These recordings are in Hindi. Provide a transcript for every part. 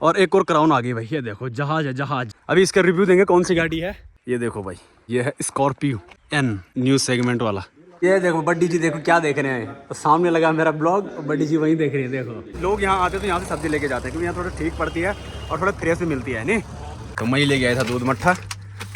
और एक और क्राउन आ गई भाई। ये देखो जहाज है, जहाज। अभी इसका रिव्यू देंगे कौन सी गाड़ी है। ये देखो भाई, ये है स्कॉर्पियो एन, न्यू सेगमेंट वाला। ये देखो बड्डी जी, देखो क्या देख रहे हैं। तो सामने लगा मेरा ब्लॉग और बड्डी जी वहीं देख रही है। देखो लोग यहाँ आते तो यहाँ से सब्जी लेके जाते हैं, क्योंकि यहाँ थोड़ा ठीक पड़ती है और थोड़ा फ्रेश भी मिलती है नहीं। तो मैं ही ले गया था दूध मट्ठा,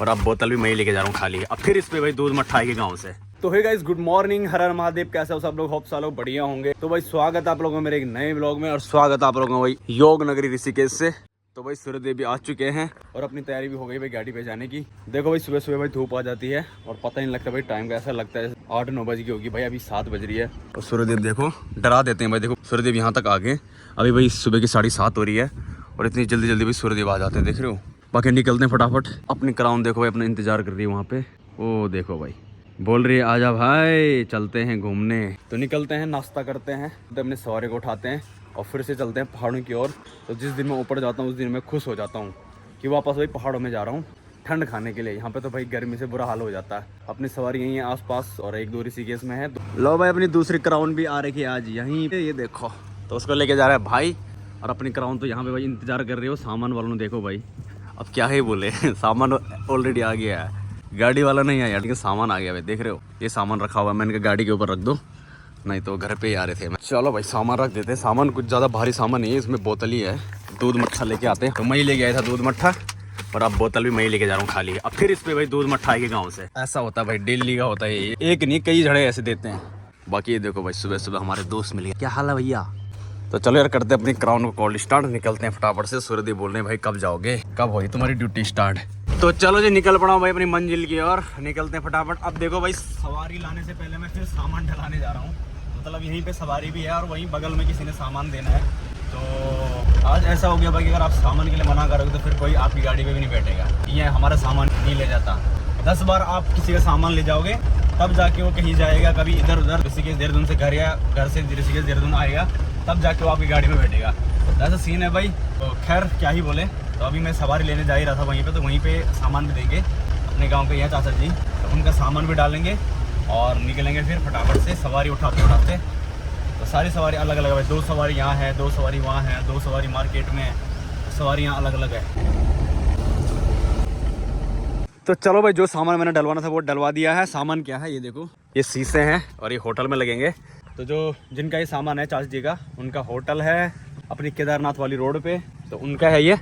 और अब बोतल भी मैं ही लेके जा रहा हूँ खाली। अब फिर इस पे भाई दूध मट्ठा आएगी गाँव से। तो हे गाइस, गुड मॉर्निंग, हर हर महादेव। कैसे हो सब लोग? होप सब लोग बढ़िया होंगे। तो भाई स्वागत है आप लोगों का मेरे एक नए ब्लॉग में, और स्वागत है आप लोगों का भाई योग नगरी ऋषिकेश से। तो भाई सूर्यदेव भी आ चुके हैं और अपनी तैयारी भी हो गई भाई गाड़ी पे जाने की। देखो भाई सुबह सुबह भाई धूप आ जाती है और पता नहीं लगता भाई टाइम का। ऐसा लगता है 8-9 बजे की होगी भाई, अभी 7 बज रही है। और सूर्यदेव देखो डरा देते हैं भाई। देखो सूर्यदेव यहाँ तक आ गए। अभी भाई सुबह की 7:30 हो रही है और इतनी जल्दी जल्दी भी सूर्यदेव आ जाते हैं, देख रहे हो। बाकी निकलते हैं फटाफट। अपनी क्राउन देखो भाई अपना इंतजार कर रही है वहाँ पे। ओ देखो भाई बोल रही है आजा भाई चलते हैं घूमने। तो निकलते हैं, नाश्ता करते हैं, तो अपने सवारी को उठाते हैं और फिर से चलते हैं पहाड़ों की ओर। तो जिस दिन मैं ऊपर जाता हूँ उस दिन मैं खुश हो जाता हूँ कि वापस भाई पहाड़ों में जा रहा हूँ ठंड खाने के लिए। यहाँ पे तो भाई गर्मी से बुरा हाल हो जाता है। अपनी सवारी यहीं है आसपास और 1-2 ऋषिकेश में है। लो भाई अपनी दूसरी क्राउन भी आ रही है आज यहीं पे, ये देखो। तो उसको लेके जा रहा है भाई, और अपनी क्राउन तो यहाँ पे भाई इंतजार कर रही हो सामान वालों ने। देखो भाई अब क्या ही बोले सामान ऑलरेडी आ गया है। गाड़ी वाला नहीं आया लेकिन सामान आ गया भाई, देख रहे हो। ये सामान रखा हुआ है, मैंने कहा गाड़ी के ऊपर रख दो, नहीं तो घर पे ही आ रहे थे। चलो भाई सामान रख देते हैं। सामान कुछ ज़्यादा भारी सामान नहीं है, इसमें बोतल ही है। दूध मट्ठा लेके आते हैं। तो मैं ही ले गया था दूध मट्ठा, और अब बोतल भी मैं ही लेके जा रहा हूँ खाली। अब फिर इस पे भाई दूध मट्ठा आएगी गाँव से। ऐसा होता है भाई, डेली का होता है ये, एक नहीं कई झड़े ऐसे देते हैं। बाकी ये देखो भाई सुबह सुबह हमारे दोस्त मिल गए। क्या हाल है भैया? तो चलो यार करते हैं अपनी क्राउन को कॉल स्टार्ट, निकलते हैं फटाफट से। सूर्यदेव बोल रहे हैं भाई कब जाओगे, कब होगी तुम्हारी ड्यूटी स्टार्ट। तो चलो जी निकल पड़ा हूँ भाई अपनी मंजिल की ओर, निकलते हैं फटाफट। अब देखो भाई सवारी लाने से पहले मैं फिर सामान ढलाने जा रहा हूँ। मतलब यहीं पे सवारी भी है और वहीं बगल में किसी ने सामान देना है। तो आज ऐसा हो गया भाई कि अगर आप सामान के लिए मना करोगे तो फिर कोई आपकी गाड़ी पे भी नहीं बैठेगा। ये हमारा सामान नहीं ले जाता। 10 बार आप किसी का सामान ले जाओगे तब जाके वो कहीं जाएगा, कभी इधर उधर ऋषिकेश देहरादून से घर, या घर से ऋषिकेश देहरादून आएगा, तब जाके वो आपकी गाड़ी में बैठेगा। तो ऐसा सीन है भाई। तो खैर क्या ही बोले। तो अभी मैं सवारी लेने जा ही रहा था वहीं पे, तो वहीं पे सामान भी देंगे अपने गांव के यहाँ चाचा जी। तो उनका सामान भी डालेंगे और निकलेंगे फिर फटाफट से सवारी उठाते उठाते। तो सारी सवारी अलग अलग है। 2 सवारी यहाँ है, 2 सवारी वहाँ है, 2 सवारी मार्केट में है। सवारी यहाँ अलग अलग है। तो चलो भाई जो सामान मैंने डलवाना था वो डलवा दिया है। सामान क्या है ये देखो, ये शीशे हैं और ये होटल में लगेंगे। तो जो जिनका ये सामान है चाचा जी का, उनका होटल है अपनी केदारनाथ वाली रोड पे, तो उनका है ये।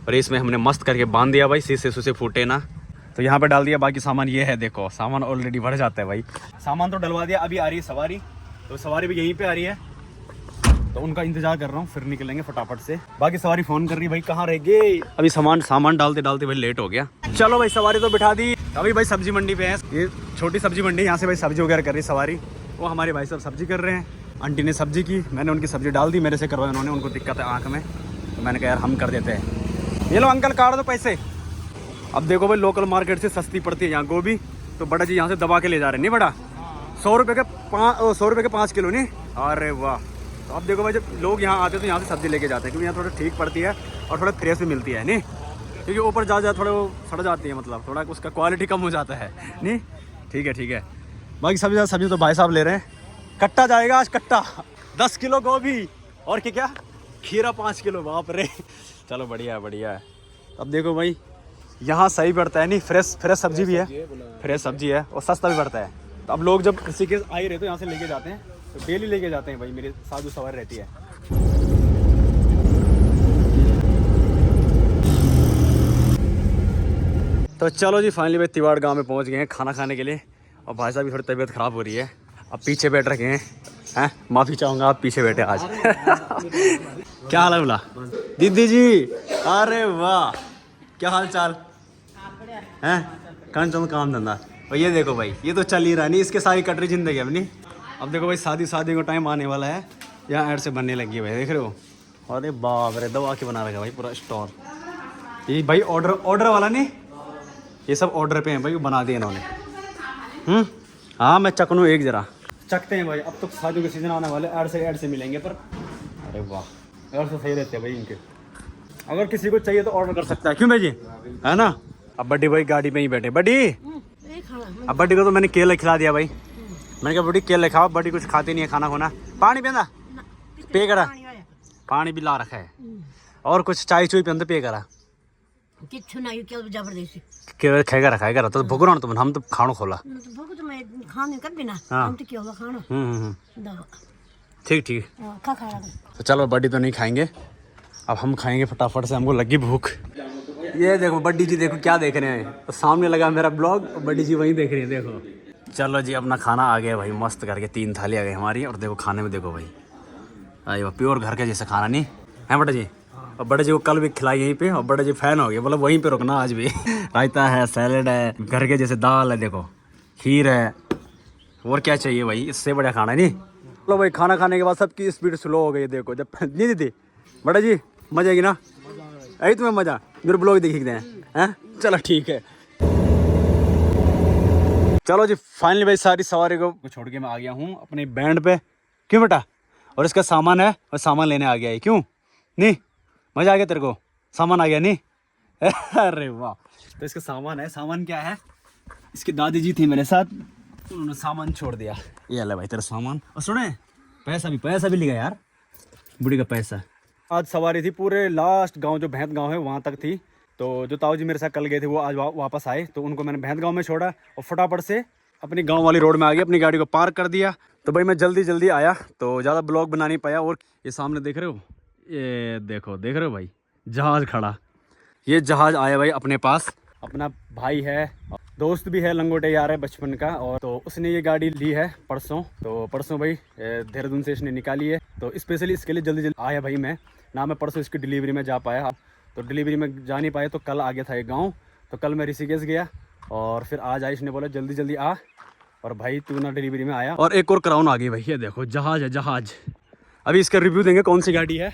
और इसमें हमने मस्त करके बांध दिया भाई, शीशे सूसे फूटे ना। तो यहाँ पे डाल दिया। बाकी सामान ये है, देखो सामान ऑलरेडी भर जाता है भाई। सामान तो डलवा दिया। अभी आ रही है सवारी, तो सवारी भी यहीं पे आ रही है, तो उनका इंतजार कर रहा हूँ, फिर निकलेंगे फटाफट से। बाकी सवारी फोन कर रही है भाई कहाँ रह गए। अभी सामान डालते डालते भाई लेट हो गया। चलो भाई सवारी तो बिठा दी। अभी भाई सब्जी मंडी पे है, ये छोटी सब्जी मंडी, यहाँ से भाई सब्जी वगैरह कर रही सवारी। वो हमारे भाई साहब सब्जी कर रहे हैं। आंटी ने सब्जी की, मैंने उनकी सब्जी डाल दी, मेरे से करवाया उन्होंने। उनको दिक्कत है आँख में, तो मैंने कहा यार हम कर देते हैं। ये लो अंकल काट दो पैसे। अब देखो भाई लोकल मार्केट से सस्ती पड़ती है यहाँ गोभी, तो बड़ा जी यहाँ से दबा के ले जा रहे हैं। नहीं बड़ा 100 रुपये के 5 किलो नहीं। अरे वाह। तो अब देखो भाई जब लोग यहाँ आते हैं तो यहाँ से सब्जी लेके जाते हैं, क्योंकि यहाँ थोड़ा ठीक पड़ती है और थोड़ा फ्रेश भी मिलती है नहीं। क्योंकि ऊपर जा थोड़ा वो सड़ जाती है, मतलब थोड़ा उसका क्वालिटी कम हो जाता है नहीं। ठीक है। बाकी सब्जी तो भाई साहब ले रहे हैं। कट्टा जाएगा आज, कट्टा 10 किलो गोभी और क्या खीरा 5 किलो। बाप रे। चलो बढ़िया है। अब देखो भाई यहाँ सही पड़ता है नहीं, फ्रेश सब्जी भी है, फ्रेश सब्जी है और सस्ता भी पड़ता है। तो अब लोग जब ऋषिकेश आ ही रहे तो यहाँ से लेके जाते हैं, तो डेली लेके जाते हैं भाई। मेरे साथ जो सवारी रहती है। तो चलो जी फाइनली भाई तिवाड़ गांव में पहुँच गए हैं खाना खाने के लिए। और भाई साहब की थोड़ी तबीयत ख़राब हो रही है, अब पीछे बैठ रखे हैं। माफ़ी चाहूँगा आप पीछे बैठे आज क्या हाल है बोला दीदी जी? अरे वाह क्या हाल चाल हैं? कौन चंद काम धंधा। और ये देखो भाई ये तो चल ही रहा नहीं, इसके सारी कटरी जिंदगी अपनी। अब देखो भाई शादी को टाइम आने वाला है, यहाँ ऐड से बनने लगी है भाई, देख रहे हो। अरे बाप रे दबा के बना रखा भाई पूरा स्टोर। ये भाई ऑर्डर वाला नहीं, ये सब ऑर्डर पे हैं भाई, बना दिए इन्होंने। हाँ मैं चखनू एक जरा चखते हैं भाई। अब तो शादियों के सीजन आने वाले, ऐड से मिलेंगे पर। अरे वाह ऐड से सही रहते हैं भाई इनके। अगर किसी को चाहिए तो ऑर्डर कर सकता है, क्यों भाई जी, है ना। अब बड्डी भाई गाड़ी में ही बैठे। बड्डी अब बड्डी को तो मैंने केला खिला दिया भाई। मैंने कहा बड्डी केला खाओ, बड्डी कुछ खाती नहीं है खाना खोना। पानी पीना पे करा, पानी भी ला रखा है। और कुछ चाय चुई पे पे करा किच्छु नहीं क्या जबरदस्ती के खाएगा तो भूख रहा तुम हम तो खानो खोला भूख तो मैं खाने कर बिना हाँ। हम तो क्या होगा खाना दवा ठीक ठीक खा खा तो चलो बड्डी तो नहीं खाएंगे अब हम खाएंगे फटाफट से हमको लगी भूख ये देखो बड्डी जी देखो क्या देख रहे हैं तो सामने लगा मेरा ब्लॉग बड्डी जी वहीं देख रही है देखो चलो जी अपना खाना आ गया भाई मस्त करके 3 थाली आ गई हमारी और देखो खाने में देखो भाई अरे प्योर घर के जैसे खाना नहीं है बड़ा जी और बड़े जी को कल भी खिलाई यहीं पे और बड़े जी फैन हो गए बोला वहीं पे रुकना आज भी रायता है सैलेड है घर के जैसे दाल है देखो खीर है और क्या चाहिए भाई इससे बढ़िया खाना नहीं चलो भाई खाना खाने के बाद सबकी स्पीड स्लो हो गई देखो जब नहीं दीदी बड़ा जी मजा आएगी ना आई तुम्हें मजा मेरे ब्लॉग देखते हैं चलो ठीक है चलो जी फाइनली भाई सारी सवारी को छोड़ के मैं आ गया हूँ अपने बैंड पे क्यों बेटा और इसका सामान है और सामान लेने आ गया है क्यों नहीं मजा आ गया तेरे को सामान आ गया नहीं अरे वाह तो इसका सामान है सामान क्या है इसकी दादी जी थी मेरे साथ उन्होंने सामान छोड़ दिया ये ले भाई तेरा सामान और सुने पैसा भी लिया यार बुढ़ी का पैसा आज सवारी थी पूरे लास्ट गांव जो भैंत गांव है वहाँ तक थी तो जो ताऊ जी मेरे साथ कल गए थे वो आज वापस आए तो उनको मैंने भैंत गांव में छोड़ा और फटाफट से अपनी गांव वाली रोड में आ गया अपनी गाड़ी को पार्क कर दिया तो भाई मैं जल्दी आया तो ज़्यादा ब्लॉग बना नहीं पाया और ये सामने देख रहे हो ये देख रहे हो भाई जहाज़ खड़ा ये जहाज़ आया भाई अपने पास अपना भाई है दोस्त भी है लंगोटे यार है बचपन का और तो उसने ये गाड़ी ली है परसों भाई देहरादून से इसने निकाली है तो स्पेशली इसके लिए जल्दी आया भाई मैं परसों इसकी डिलीवरी में जा पाया तो डिलीवरी में जा नहीं पाए तो कल आ गया था एक गाँव तो कल मैं ऋषिकेश गया और फिर आज आयुष ने बोला जल्दी आ और भाई तू ना डिलीवरी में आया और एक और क्राउन आ गई भाई ये देखो जहाज है जहाज अभी इसका रिव्यू देंगे कौन सी गाड़ी है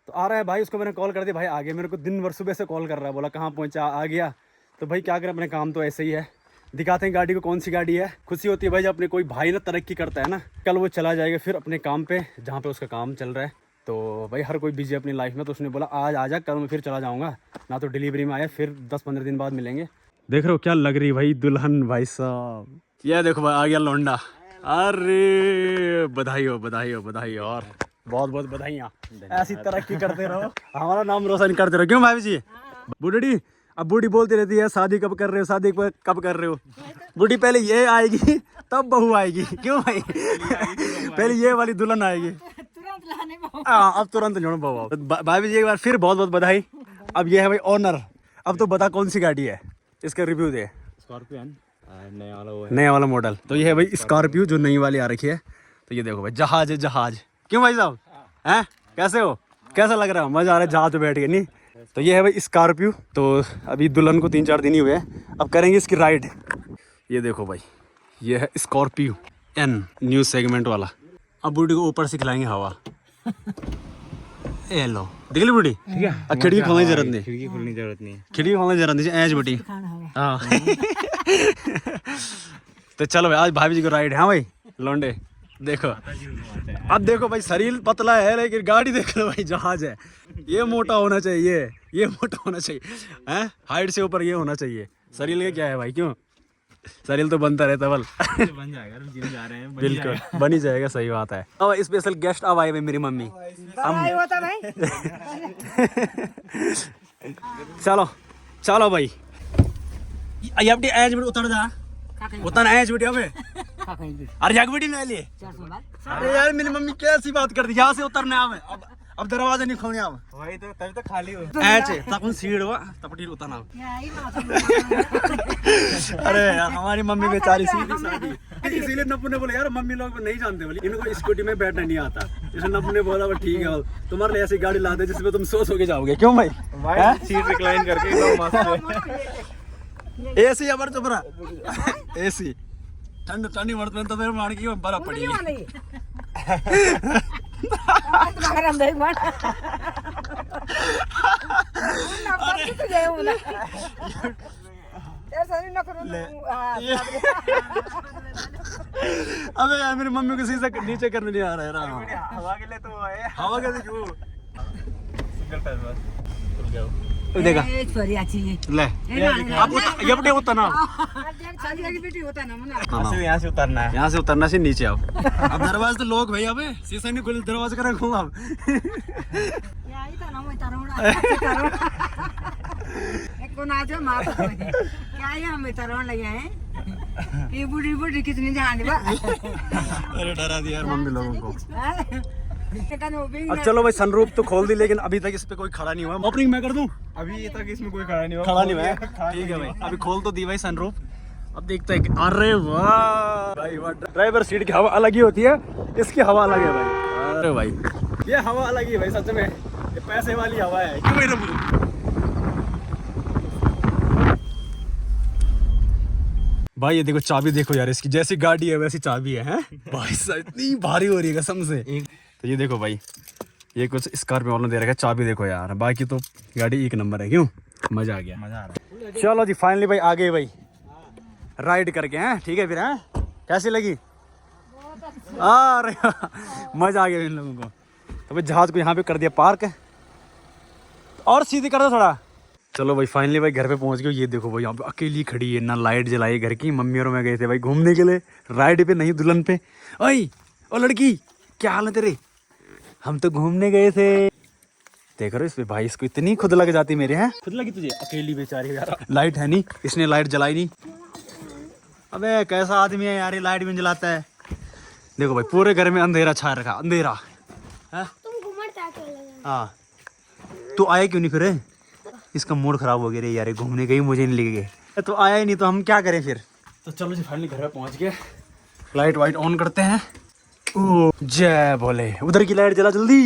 तो आ रहा है भाई उसको मैंने कॉल कर दिया भाई आगे मेरे को दिन भर सुबह से कॉल कर रहा है बोला कहाँ पहुँचा आ गया तो भाई क्या करें अपने काम तो ऐसे ही है दिखाते हैं गाड़ी को कौन सी गाड़ी है खुशी होती है भाई जब अपने कोई भाई ना तरक्की करता है ना कल वो चला जाएगा फिर अपने काम पे जहाँ पे उसका काम चल रहा है तो भाई हर कोई बिजी है अपनी लाइफ में तो उसने बोला आज आ जा कल मैं फिर चला जाऊँगा ना तो डिलीवरी में आया फिर 10-15 दिन बाद मिलेंगे देख रहे हो क्या लग रही भाई दुल्हन भाई साहब ये देखो भाई आ गया लौंडा अरे बधाई हो और बहुत बधाइयाँ ऐसी तरक्की करते रहो हमारा नाम रोशन करते रहो क्यों भाई जी बूढ़ी अब बूढ़ी बोलती रहती है शादी कब कर रहे हो बूढ़ी पहले ये आएगी तब बहू आएगी क्यों भाई पहले ये वाली दुल्हन आएगी अब तुरंत जोड़ो बहू भाई जी एक बार फिर बहुत बधाई अब ये है भाई ऑनर अब तो बता कौन सी गाड़ी है इसका रिव्यू दे स्कॉर्पियन नया वाला मॉडल तो ये है भाई स्कॉर्पियो जो नई वाली आ रखी है तो ये देखो भाई जहाज है जहाज क्यों भाई साहब हैं कैसे हो कैसा लग रहा है मजा आ रहा है जहाज पे बैठ के नहीं तो ये है भाई स्कॉर्पियो तो अभी दुल्हन को 3-4 दिन ही हुए अब करेंगे इसकी राइड ये देखो भाई ये है स्कॉर्पियो एन न्यू सेगमेंट वाला अब बूढ़ी को ऊपर से खिलाएंगे हवा ए लो देख ली बूढ़ी ठीक है खिड़की खोलने की जरूरत नहीं खिड़की खोलने की जरूरत नहीं ऐज बूढ़ी हाँ तो चलो भाई आज भाभी जी को राइड है हाँ भाई लौंडे देखो अब देखो भाई शरीर पतला है लेकिन गाड़ी देख लो भाई जहाज है ये मोटा होना चाहिए हैं हाइट से ऊपर ये होना चाहिए शरीर का क्या है भाई क्यों शरीर तो बनता रहता बल बन जाएगा जिम जा रहे हैं बिल्कुल बन ही जाएगा सही बात है अब स्पेशल गेस्ट अब आए भाई मेरी मम्मी चलो भाई ये अपनी एज में उतर जा उतना एज बेटी अबे अरे जाग बेटी ना लिए अरे यार मेरी मम्मी कैसी बात कर दी यहाँ से उतरने आवे अब दरवाजा नहीं खोलने आवे वही तो तभी तो खाली हो ऐसे तब सीढ़ हुआ तपटी उतना अरे यार हमारी मम्मी बेचारी सीधी इसीलिए नप्पू ने बोला यार मम्मी लोग नहीं जानते बोले इनको स्कूटी में बैठना नहीं आता इसलिए नप्पू ने बोला ठीक है तुम्हारे लिए ऐसी गाड़ी ला दे जिसमें तुम सो के जाओगे क्यों भाई सीट रिक्लाइन करके एकदम मस्त एसी अबर चुपरा एसी ठंडी बढ़ते तो मेरे मार की बर्फ पड़ी अबे यार मेरी मम्मी को शीशा नीचे करने नहीं आ रहा है हवा के लिए तो हवा कैसे क्यों सिंगल टायर बस देखा सॉरी अच्छी है ले अब ये बटे होता ना शादी बेटी होता ना मना सिर्फ यहाँ से उतरना है। यहाँ से उतरना से नीचे आओ अब दरवाजे तो लोग भाई अबे शीशा नहीं खुले दरवाजे का रखूँ अब याई था ना मैं तारोड़ा एक को ना जो माफ क्या है हम तारोड़ लगे हैं ये बूढ़ी बूढ़ी कितनी जाने बा अरे डरा दिया यार मम्मी लोगों को अब अब चलो भाई सनरूफ तो खोल दी लेकिन अभी तक इस पे कोई खड़ा नहीं हुआ ओपनिंग मैं कर दूं अभी तक इसमें कोई खड़ा नहीं हुआ। खड़ा नहीं हुआ है ठीक है भाई अभी खोल तो दी भाई सनरूफ अब देखते हैं कि अरे वाह भाई वाह ड्राइवर सीट की हवा अलग ही होती है इसकी हवा अलग है भाई अरे भाई ये हवा अलग ही है भाई सच में ये पैसे वाली हवा है क्यों भाई रबू भाई ये देखो चाबी देखो यार इसकी जैसी गाड़ी है वैसी चाबी है हैं भाई साहब इतनी भारी हो रही है कसम से तो ये देखो भाई ये कुछ स्कॉर्पियो वालों ने दे रखा है चाबी देखो यार बाकी तो गाड़ी एक नंबर है क्यों मजा आ गया मजा आ रहा है। चलो जी फाइनली भाई आ गए भाई राइड करके हैं ठीक है फिर हैं कैसी लगी अरे मजा आ गया इन लोगों को तो भाई जहाज को यहाँ पे कर दिया पार्क और सीधी कर दो थोड़ा चलो भाई फाइनली भाई घर पे पहुंच गए ये देखो भाई यहाँ पे अकेली खड़ी है ना लाइट जलाई घर की मम्मी और मैं गए थे भाई घूमने के लिए राइड पे नहीं दुल्हन पे ओए ओ लड़की क्या हाल है तेरे हम तो घूमने गए थे देख रहे हो इस पे भाई इसको इतनी खुद लग जाती मेरे हैं खुद लगी तुझे अकेली बेचारी यार लाइट है नहीं इसने लाइट जलाई नहीं अबे कैसा आदमी है यार ये लाइट भी जलाता है देखो भाई पूरे घर में अंधेरा छा रखा अंधेरा है हाँ तू आया क्यों नहीं फिर इसका मूड खराब हो गया रे यार घूमने गई मुझे नहीं लेके गए तो आया ही नहीं तो हम क्या करें फिर तो चलो जी फाइनली घर पे पहुंच गए लाइट वाइट ऑन करते हैं ओ जय बोले उधर की लाइट जला जल्दी